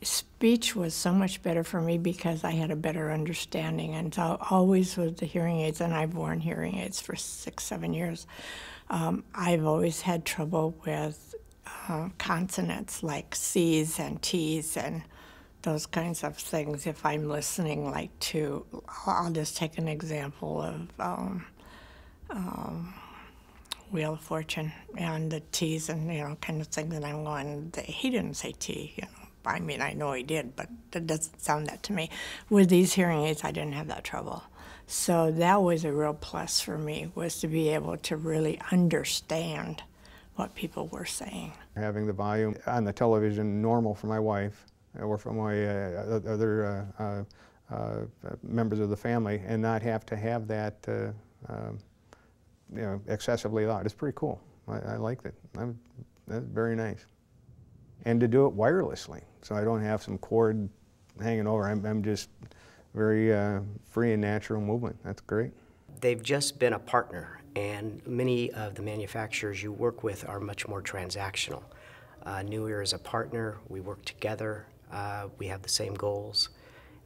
speech was so much better for me because I had a better understanding. And so always with the hearing aids, and I've worn hearing aids for 6, 7 years, I've always had trouble with consonants like C's and T's and those kinds of things. If I'm listening, like to, I'll just take an example of Wheel of Fortune and the T's and, kind of thing that I'm going, he didn't say T, I mean, I know he did, but that doesn't sound that to me. With these hearing aids, I didn't have that trouble. So that was a real plus for me, was to be able to really understand what people were saying. Having the volume on the television normal for my wife or for my other members of the family, and not have to have that excessively loud. It's pretty cool. I liked it. That's very nice. And to do it wirelessly, so I don't have some cord hanging over. I'm just very free and natural movement. That's great. They've just been a partner, and many of the manufacturers you work with are much more transactional. NuEar is a partner. We work together. We have the same goals,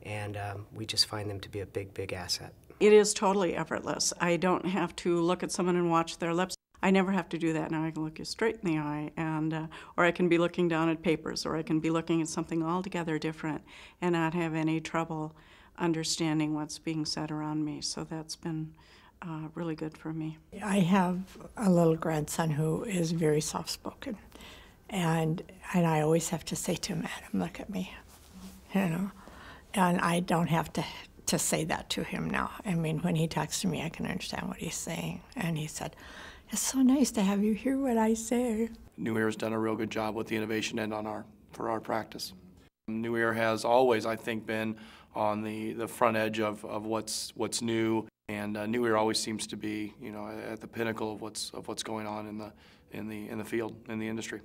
and we just find them to be a big, big asset. It is totally effortless. I don't have to look at someone and watch their lips. I never have to do that now. I can look you straight in the eye, and or I can be looking down at papers, or I can be looking at something altogether different and not have any trouble understanding what's being said around me. So that's been really good for me. I have a little grandson who is very soft-spoken, and I always have to say to him, Adam, look at me, and I don't have to say that to him now. I mean, when he talks to me, I can understand what he's saying. And he said, it's so nice to have you hear what I say. NuEar has done a real good job with the innovation end for our practice. NuEar has always, I think, been on the front edge of what's new, and NuEar always seems to be, at the pinnacle of what's going on in the field, in the industry.